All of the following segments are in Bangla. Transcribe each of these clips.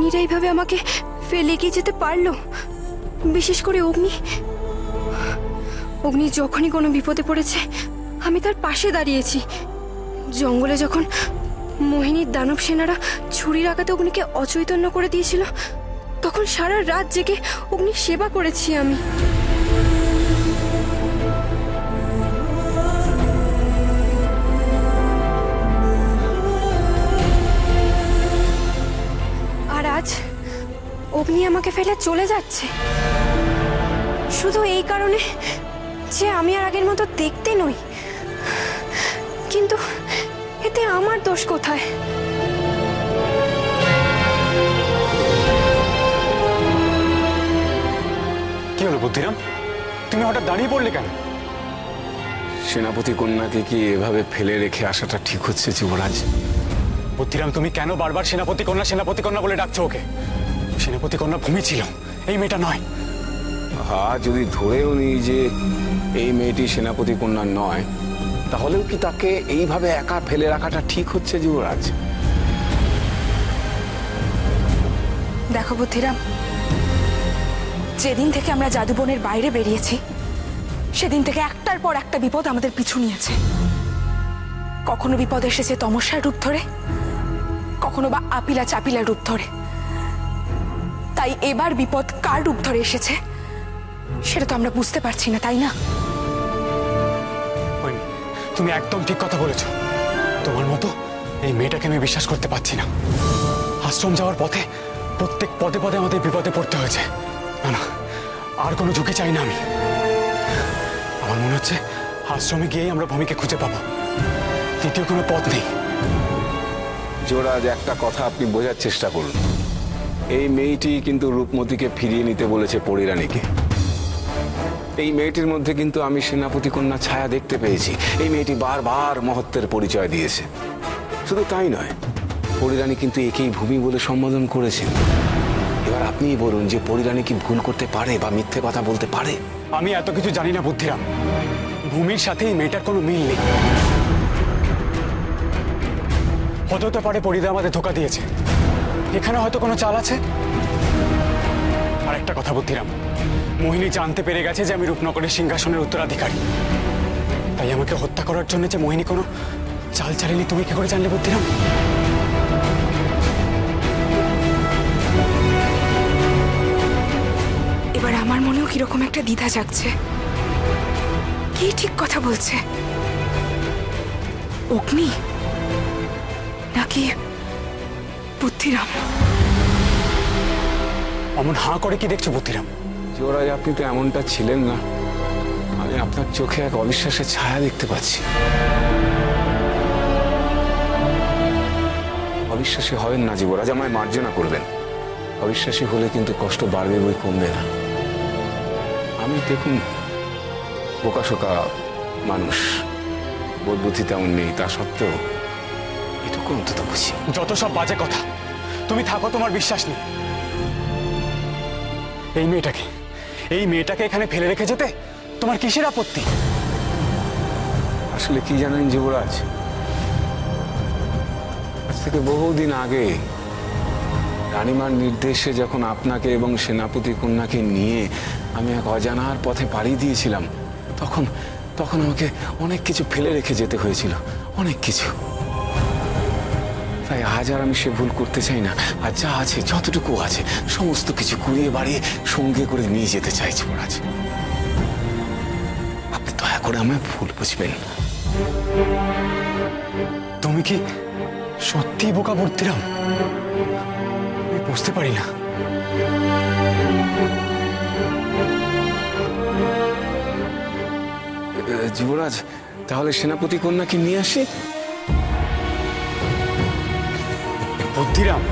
ডাইনিরা এইভাবে আমাকে ফেলে গিয়ে যেতে পারলো? বিশেষ করে অগ্নি। অগ্নি যখনই কোনো বিপদে পড়েছে আমি তার পাশে দাঁড়িয়েছি। জঙ্গলে যখন মোহিনীর দানব সেনারা ছুরির আঘাতে অগ্নিকে অচৈতন্য করে দিয়েছিল, তখন সারা রাত জেগে অগ্নির সেবা করেছি আমি। আর আজ অগ্নি আমাকে ফেলে চলে যাচ্ছে শুধু এই কারণে যে আমি আর আগের মতো দেখতে নই। কিন্তু এতে আমার দোষ কোথায়? কি হলো বুদ্ধিরাম, তুমি হঠাৎ দাঁড়িয়ে পড়লে কেন? সেনাপতি কন্যাকে কি এভাবে ফেলে রেখে আসাটা ঠিক হচ্ছে যুবরাজ? বুদ্ধিরাম, তুমি কেন বারবার সেনাপতি কন্যা বলে ডাকছো ওকে? সেনাপতি কন্যা ভূমি ছিল, এই মেয়েটা নয়। যদি ধরেও নি যে এই মেয়েটি সেনাপতি কন্যা নয়, তাহলেও কি তাকে এইভাবে একা ফেলে রাখাটা ঠিক হচ্ছে যুবরাজ? দেখো বুদ্ধিরাম, যেদিন থেকে আমরা জাদুবনের বাইরে বেরিয়েছি সেদিন থেকে একটার পর একটা বিপদ আমাদের পিছু নিয়েছে। কখনো বিপদ এসেছে তমস্যার রূপ ধরে, কখনো বা আপিলা চাপিলার রূপ ধরে। তাই এবার বিপদ কার রূপ ধরে এসেছে সেটা তো আমরা বুঝতে পারছি না, তাই না? তুমি একদম ঠিক কথা বলেছো। তোমার মতো এই মেয়েটাকে আমি বিশ্বাস করতে পারছি না। আশ্রম যাওয়ার পথে প্রত্যেক পদে পদে আমাদের বিপদে পড়তে হয়েছে। না না, আর কোনো ঝুঁকি চাই না আমি। আমার মনে হচ্ছে আশ্রমে গিয়েই আমরা ভূমিকে খুঁজে পাবো, দ্বিতীয় কোনো পথ নেই। যুবরাজ, একটা কথা আপনি বোঝার চেষ্টা করুন। এই মেয়েটি কিন্তু রূপমতিকে ফিরিয়ে নিতে বলেছে পরিরানীকে। এই মেয়েটির মধ্যে কিন্তু আমি সেনাপতি কন্যা ছায়া দেখতে পেয়েছি। এই মেয়েটি বারবার মহত্বের পরিচয় দিয়েছে। শুধু তাই নয়, পরিরানী কিন্তু একেই ভূমি বলে সম্বোধন করেছেন। এবার আপনিই বলুন যে পরিরানী কি ভুল করতে পারে বা মিথ্যে কথা বলতে পারে? আমি এত কিছু জানি না বুদ্ধিরাম। ভূমির সাথে এই মেয়েটার কোনো মিল নেই। হতে পারে পরিদা আমাদের ধোকা দিয়েছে, এখানে হয়তো কোনো চাল আছে। আর একটা কথা বুদ্ধিরাম, মোহিনী জানতে পেরে গেছে যে আমি রূপনগরের সিংহাসনের উত্তরাধিকারী। তাই আমাকে হত্যা করার জন্য যে মোহিনী কোনো চাল চালেনি, তুমি কি করে জানলে বুদ্ধিরাম? এবার আমার মনেও কিরকম একটা দ্বিধা জাগছে। কি ঠিক কথা বলছে? অগ্নি নাকি বুদ্ধিরাম? অমন হাঁ করে কি দেখছো বুদ্ধিরাম? যুবরাজ, আপনি তো এমনটা ছিলেন না। আমি আপনার চোখে এক অবিশ্বাসের ছায়া দেখতে পাচ্ছি। অবিশ্বাসী হবেন না যুবরাজ, আমায় মার্জনা করবেন। অবিশ্বাসী হলে কিন্তু কষ্ট বাড়বে বই কমবে না। আমি দেখুন বোকাশোকা মানুষ, বোধ বুদ্ধি তেমন নেই, তা সত্ত্বেও এটুকু অন্তত বুঝি। যত সব বাজে কথা, তুমি থাকো, তোমার বিশ্বাস নেই। এই মেয়েটাকে এখানে ফেলে রেখে যেতে তোমার কিসের আপত্তি? আসলে কি জানেন যুবরাজ, আজ থেকে বহুদিন আগে রানীমার নির্দেশে যখন আপনাকে এবং সেনাপতি কন্যাকে নিয়ে আমি এক অজানার পথে পাড়ি দিয়েছিলাম, তখন আমাকে অনেক কিছু ফেলে রেখে যেতে হয়েছিল, অনেক কিছু। তাই আজ আর আমি সে ভুল করতে চাই না। আর যা আছে, যতটুকু আছে, সমস্ত কিছু কুড়িয়ে বাড়িয়ে সঙ্গে করে নিয়ে যেতে চাই যুবরাজ। আপনি দয়া করে আমায় ভুল বুঝবেন না। তুমি কি সত্যি বোকা বুদ্ধিরাম? আমি বুঝতে পারি না। যুবরাজ, তাহলে সেনাপতি কন্যাকে নিয়ে আসি। বুদ্ধিরাম,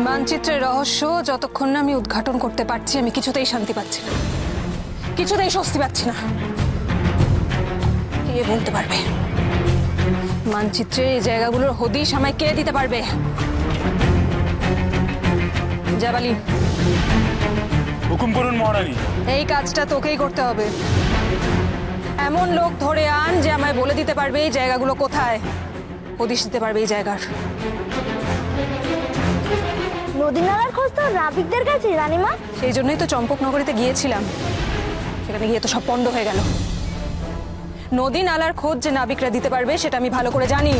মানচিত্রের রহস্য যতক্ষণ না আমি উদ্ঘাটন করতে পারছি আমি কিছুতেই শান্তি পাচ্ছি না, কিছুতেই স্বস্তি পাচ্ছি না। কে বলতে পারবে মানচিত্রে এই জায়গাগুলোর হদিশ আমায় কে দিতে পারবে? জাবালি, হুকুম করুন মহারানী। এই কাজটা তোকেই করতে হবে। এমন লোক ধরে আন যে আমায় বলে দিতে পারবে এই জায়গাগুলো কোথায়, হদিশ দিতে পারবে এই জায়গার। নদী নালার খোঁজ তো নাবিকদের কাছে, রানীমা। সেই জন্যই তো চম্পকনগরীতে গিয়েছিলাম, সেখানে গিয়ে তো সব পণ্ড হয়ে গেল। নদী নালার খোঁজ যে নাবিকরা দিতে পারবে সেটা আমি ভালো করে জানি।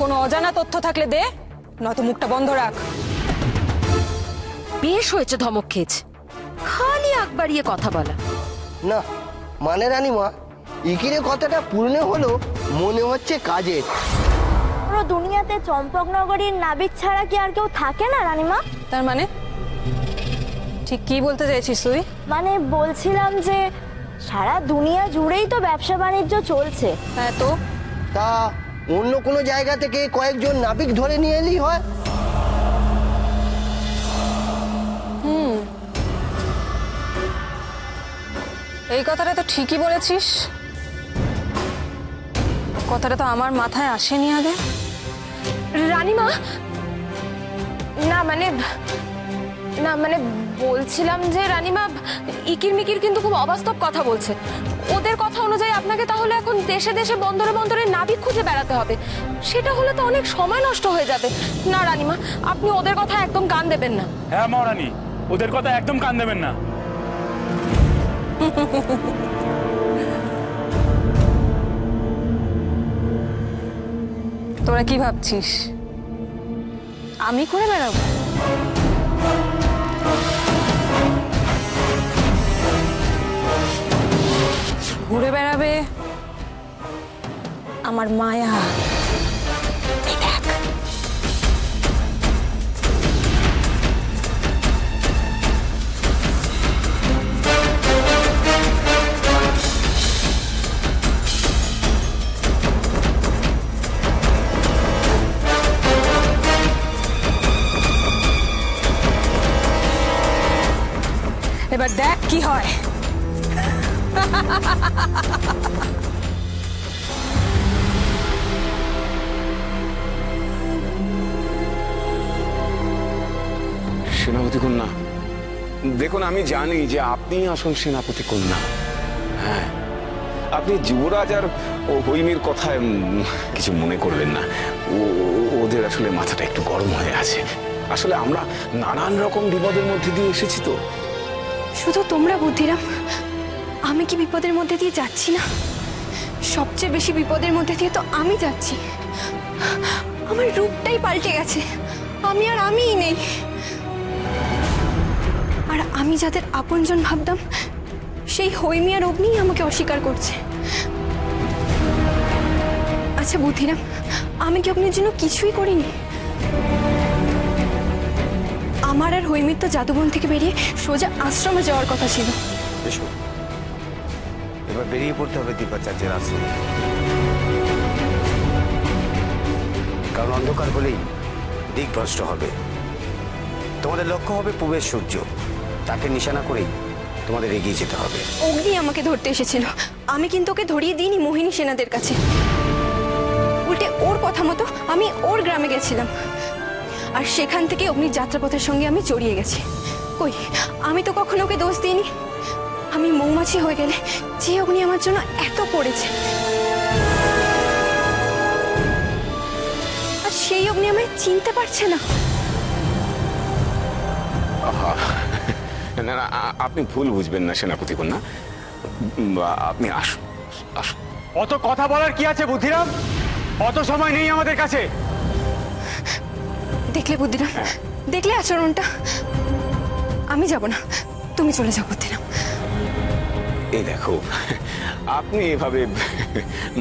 কোনো অজানা তথ্য থাকলে দে, নয়তো মুখটা বন্ধ রাখ। বেশ হয়েছে ধমক খেয়েছে, খালি আগ বাড়িয়ে কথা বলা। না মানে রানীমা, ইকিরের কথাটা পূর্ণ হলো মনে হচ্ছে কাজের। পুরো দুনিয়াতে চম্পকনগরীর নাবিক ছাড়া কি আর কেউ থাকে না, রানীমা? তার মানে ঠিক কি বলতে চাইছিস তুই? মানে বলছিলাম যে সারা দুনিয়া জুড়েই তো ব্যবসা বাণিজ্য চলছে। হ্যাঁ তো তা অন্য কোনো জায়গা থেকে কয়েকজন নাবিক ধরে নিয়ে এলেই হয়। এই কথাটা তো ঠিকই বলেছিস, কথাটা তো আমার মাথায় আসেনি আগে। রানীমা, না মানে বলছিলাম যে রানীমা, ইকির মিকির কিন্তু খুব অবাস্তব কথা বলছে। ওদের কথা অনুযায়ী আপনাকে তাহলে এখন দেশে দেশে বন্দরে বন্দরে নাবিক খুঁজে বেড়াতে হবে। সেটা হলে তো অনেক সময় নষ্ট হয়ে যাবে। না রানীমা, আপনি ওদের কথা একদম কান দেবেন না। হ্যাঁ মহারানী, ওদের কথা একদম কান দেবেন না। তোরা কি ভাবছিস আমি করে বেড়াবো? ঘুরে বেড়াবে আমার মায়া। এই দেখ, এবার দেখ কি হয়। সেনাপতি কন্যা, দেখুন আমি জানি যে আপনি আসল সেনাপতি কন্যা। হ্যাঁ, আপনি যুবরাজ আর হৈমির কথায় কিছু মনে করবেন না। ওদের আসলে মাথাটা একটু গরম হয়ে আছে। আসলে আমরা নানান রকম বিপদের মধ্যে দিয়ে এসেছি তো। শুধু তোমরা বুদ্ধিরাম, আমি কি বিপদের মধ্যে দিয়ে যাচ্ছি না? সবচেয়ে বেশি বিপদের মধ্যে দিয়ে তো আমি যাচ্ছি। আমার রূপটাই পাল্টে গেছে, আমি আর আমিই নেই। আর আমি যাদের আপনজন ভাবতাম, সেই হৈমি আর অগ্নিই আমাকে অস্বীকার করছে। আচ্ছা বুদ্ধিরাম, আমি কি অগ্নির জন্য কিছুই করিনি? আমার আর হৈমির তো জাদুবন থেকে বেরিয়ে সোজা আশ্রমে যাওয়ার কথা ছিল। এসো, এবার বেরিয়ে পড়তে হবে দীপাচার্যের আশ্রমে। কারণ অন্ধকার হলেই দিক ভ্রষ্ট হবে। তোমাদের লক্ষ্য হবে পূবের সূর্য, তাকে নিশানা করেই তোমাদের এগিয়ে যেতে হবে। অগ্নি আমাকে ধরতে এসেছিল, আমি কিন্তু ওকে ধরিয়ে দিইনি মোহিনী সেনাদের কাছে। উল্টে ওর কথা মতো আমি ওর গ্রামে গেছিলাম, আর সেখান থেকে অগ্নির যাত্রাপথের সঙ্গে আমি জড়িয়ে গেছি। কই, আমি তো কখনো ওকে দোষ দিইনি। আমি মৌমাছি হয়ে গেলে যে অগ্নি আমার জন্য এত করেছে, আর সেই অগ্নি আমায় চিনতে পারছে না। না না, আপনি ভুল বুঝবেন না সেনাপতি কন্যা। আপনি আসুন আসুন। অত কথা বলার কি আছে বুদ্ধিরাম? অত সময় নেই আমাদের কাছে। দেখলে বুদ্ধিরাম, দেখলে আচরণটা? আমি যাব না, তুমি চলে যাও বুদ্ধিরাম। এই দেখো, আপনি এভাবে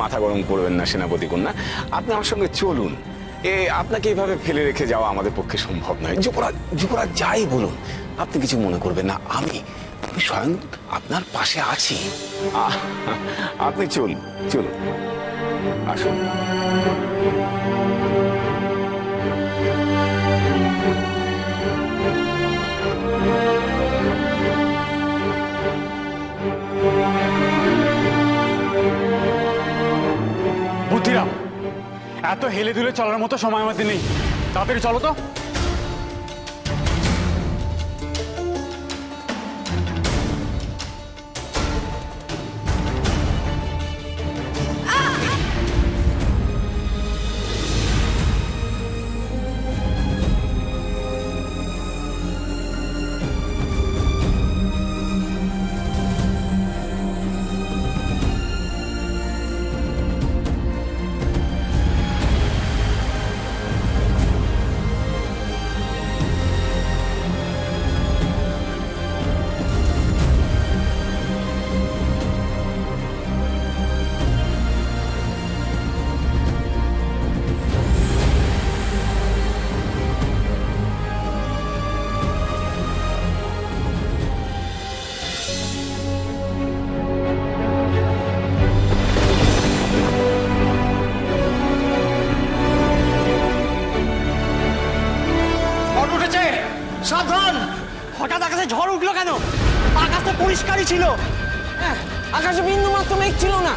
মাথা গরম করবেন না সেনাপতি কন্যা। আপনি আমার সঙ্গে চলুন। আপনাকে এইভাবে ফেলে রেখে যাওয়া আমাদের পক্ষে সম্ভব নয়। যুবরাজ যাই বলুন, আপনি কিছু মনে করবেন না। আমি স্বয়ং আপনার পাশে আছি। আপনি চলুন চলুন, আসুন। এত হেলে দুলে চলার মতো সময় আমাদের নেই, তাড়াতাড়ি চলো তো। সাবধান! হঠাৎ আকাশে ঝড় উঠলো কেন? আকাশ তো পরিষ্কারই ছিল। আকাশে বিন্দু মাত্র মেঘ ছিল না।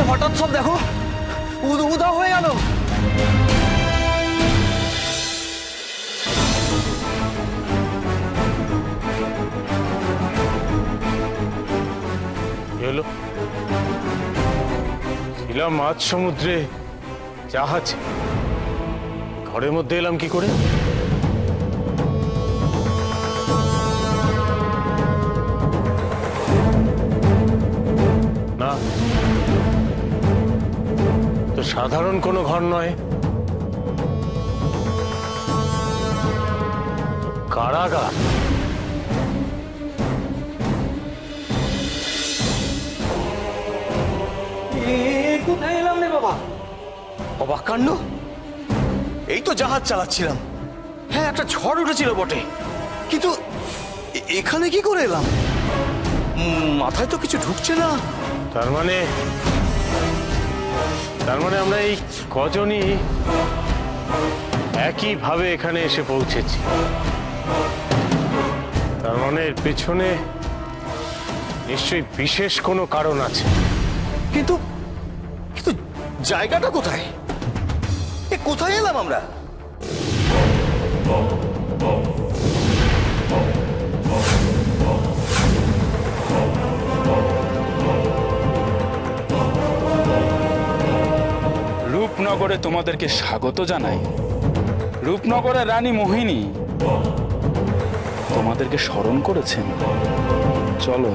হঠাৎ সব দেখো উদা হয়ে গেল। হলো ছিলাম মাঝ সমুদ্রে জাহাজ, ঘরের মধ্যে এলাম কি করে? না, তো সাধারণ কোনো ঘর নয়, কারাগার। কোথায় এলাম রে বাবা? অবাক কাণ্ড! এই তো জাহাজ চালাচ্ছিলাম, হ্যাঁ একটা ঝড় উঠেছিল বটে, কিন্তু এখানে কি করে এলাম? মাথায় তো কিছু ঢুকছে না। তার মানে আমরা এই কজনই একইভাবে এখানে এসে পৌঁছেছি। তার মানে এর পেছনে নিশ্চয়ই বিশেষ কোনো কারণ আছে। কিন্তু কিন্তু জায়গাটা কোথায়? কোথায় এলাম আমরা? রূপনগরে তোমাদেরকে স্বাগত জানাই। রূপনগরের রানী মোহিনী তোমাদেরকে স্মরণ করেছেন। চলো।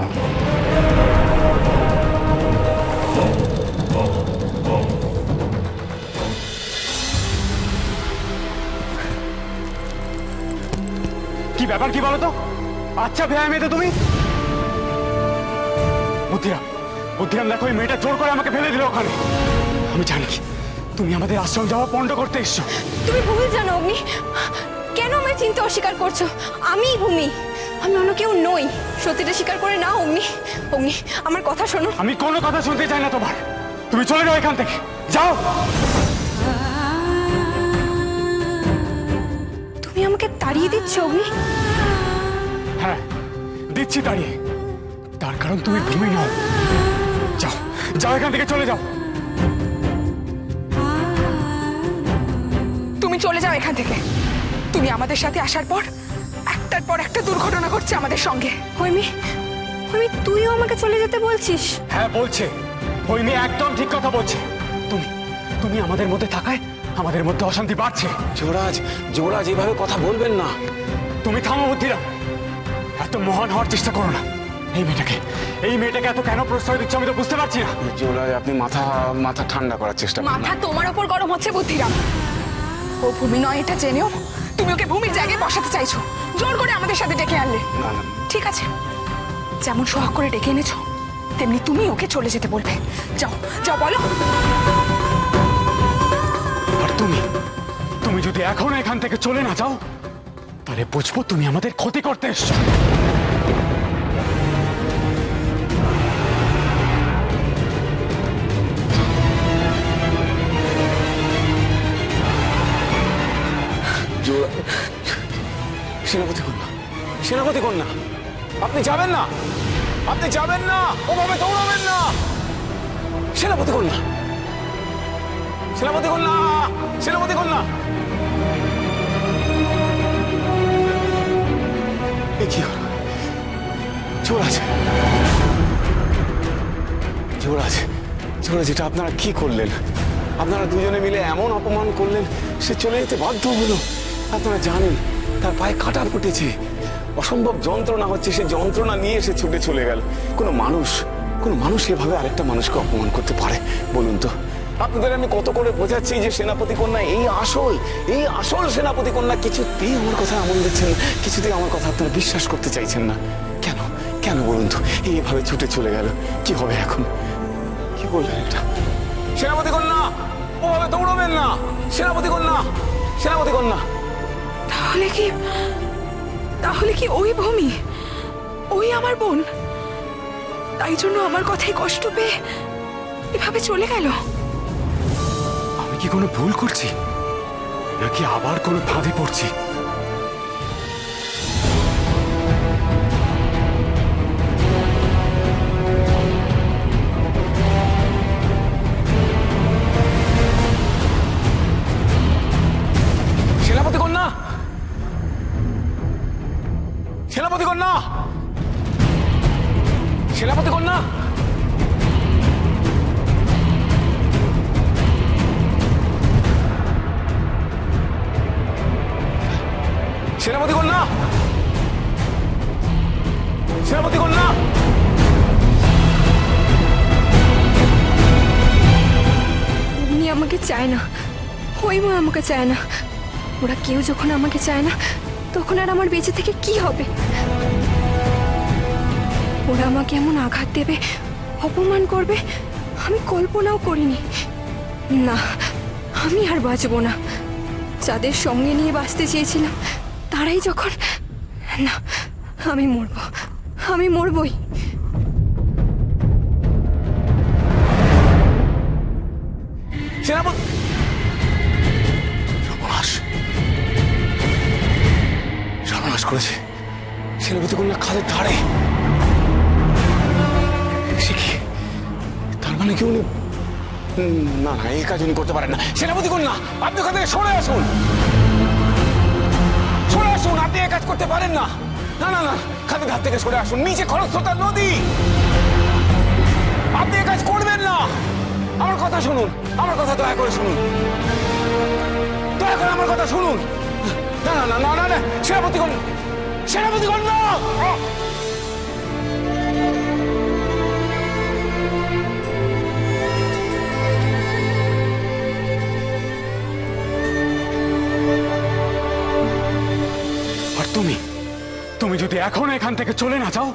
কি ব্যাপার কি বলো তো? আচ্ছা ভেয়া মেয়ে তো তুমি। বুদ্ধিরাম দেখো, এই মেয়েটা জোর করে আমাকে ফেলে দিল ওখানে। আমি জানি তুমি আমাদের আশ্রম যাওয়া পণ্ড করতে এসছো। তুমি ভুল জানো অগ্নি। কেন আমায় চিনতে অস্বীকার করছো? আমিই ভূমি, আমি অন্য কেউ নই। সত্যিটা স্বীকার করে নাও অগ্নি। অগ্নি, আমার কথা শোনো। আমি কোনো কথা শুনতে চাই না তোমার। তুমি চলে যাও এখান থেকে, যাও। তুমি আমাকে তাড়িয়ে দিচ্ছ অগ্নি? হ্যাঁ, দিচ্ছি তাড়িয়ে। তার কারণ তুমি ভূমি নও। যাও যাও, এখান থেকে চলে যাও। তুমি চলে যাও এখান থেকে। তুমি আমাদের সাথে আসার পর একটার পর একটা দুর্ঘটনা ঘটছে আমাদের সঙ্গে। হৈমি, তুইও আমাকে চলে যেতে বলছিস? হ্যাঁ বলছে, হৈমি একদম ঠিক কথা বলছে। তুমি আমাদের মধ্যে থাকায় আমাদের মধ্যে অশান্তি বাড়ছে। যুবরাজ এভাবে কথা বলবেন না। তুমি থামো বুদ্ধিরাম, এত মহান হওয়ার চেষ্টা করো না। এই মেয়েটাকে এত কেন প্রশ্রয় দিচ্ছ আমি তো বুঝতে পারছি না। যুবরাজ আপনি মাথা ঠান্ডা করার চেষ্টা করুন। মাথা তোমার ওপর গরম হচ্ছে বুদ্ধিরাম। ও ভূমি নয় এটা জেনেও তুমি ওকে ভূমির জায়গায় বসাতে চাইছো। জোর করে আমাদের সাথে ডেকে আনলে। ঠিক আছে, যেমন সোহাগ করে ডেকে এনেছো তেমনি তুমি ওকে চলে যেতে বলবে। যাও যাও, বলো। আর তুমি যদি এখন এখান থেকে চলে না যাও, তাহলে বুঝবো তুমি আমাদের ক্ষতি করতে এসছো। সেনাপতি কন্যা, আপনি যাবেন না। আপনি যাবেন না, ওভাবে দৌড়াবেন না। সেনাপতি কন্যা, সেনাপতি কন্যা, সেনাপতি কন্যা। এ কি হলো? যুবরাজ, যুবরাজ, যুবরাজ, এটা আপনারা কি করলেন? আপনারা দুজনে মিলে এমন অপমান করলেন, সে চলে যেতে বাধ্য হলো। আপনারা জানেন তার পায়ে কাটা ফুটেছে, অসম্ভব যন্ত্রণা হচ্ছে, সে যন্ত্রণা নিয়ে সে ছুটে চলে গেল। কোনো মানুষ এভাবে আরেকটা মানুষকে অপমান করতে পারে বলুন তো? আপনাদের আমি কত করে বোঝাচ্ছি যে সেনাপতি কন্যা এই আসল সেনাপতি কন্যা। কিছুতেই আমার কথা আমল দিচ্ছেন না, কিছুতেই আমার কথা আপনারা বিশ্বাস করতে চাইছেন না। কেন কেন বলুন তো? এইভাবে ছুটে চলে গেল, কি হবে এখন? কি বললেন এটা? সেনাপতি কন্যা, ওভাবে দৌড়াবেন না। সেনাপতি কন্যা, সেনাপতি কন্যা। তাহলে কি ওই ভূমি, ওই আমার বোন, তাই জন্য আমার কথায় কষ্ট পেয়ে এভাবে চলে গেল? আমি কি কোনো ভুল করছি, নাকি আবার কোনো ফাঁদে পড়ছি? সেনাপতি কন্যা, সেনাপতি কন্যা, সেনাপতি কন্যা। সেনাপতি কন্যা, সেনাপতি কন্যা। উনি আমাকে চায় না, ওই মা আমাকে চায় না। ওরা কেউ যখন আমাকে চায় না, তখন আর আমার বেঁচে থেকে কি হবে? ওরা আমাকে এমন আঘাত দেবে, অপমান করবে, আমি কল্পনাও করিনি। না, আমি আর বাঁচবো না। যাদের সঙ্গে নিয়ে বাঁচতে চেয়েছিলাম, তারাই যখন... না, আমি মরবো, আমি মরবই। সেনাপতি, সর্বনাশ, সর্বনাশ করেছে। সেনাপতি কন্যা খাদের ধারে। সে কি? তার মানে কি উনি... না না, এই কাজ উনি করতে পারেন না। সেনাপতি কন্যা, আপনি ওখান থেকে সরে আসুন, সরে আসুন। আপনি এই কাজ করতে পারেন না। না না না, খাদের ধার থেকে সরে আসুন, নিচে খরস্রোতা নদী। আপনি এই কাজ করবেন না। আমার কথা শুনুন, আমার কথা দয়া করে শুনুন, দয়া করে আমার কথা শুনুন। না না না না না, সেনাপতি কন্যা, সেনাপতি কন্যা। আর তুমি যদি এখন এখান থেকে চলে না যাও,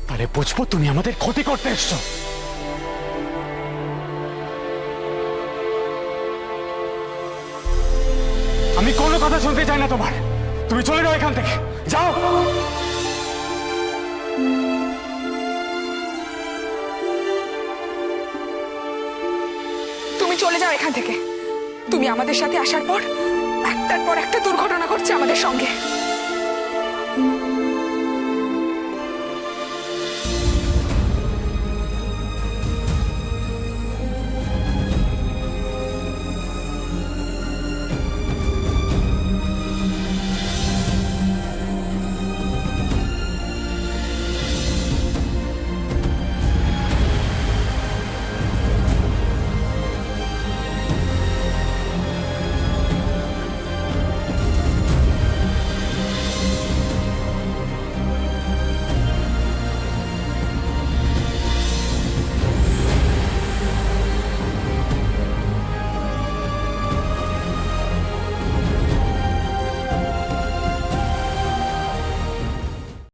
তাহলে বুঝবো তুমি আমাদের ক্ষতি করতে এসছো। আমি কোনো কথা শুনতে চাই না তোমার। তুমি চলে যাও এখান থেকে, যাও। তুমি চলে যাও এখান থেকে। তুমি আমাদের সাথে আসার পর একটার পর একটা দুর্ঘটনা ঘটছে আমাদের সঙ্গে।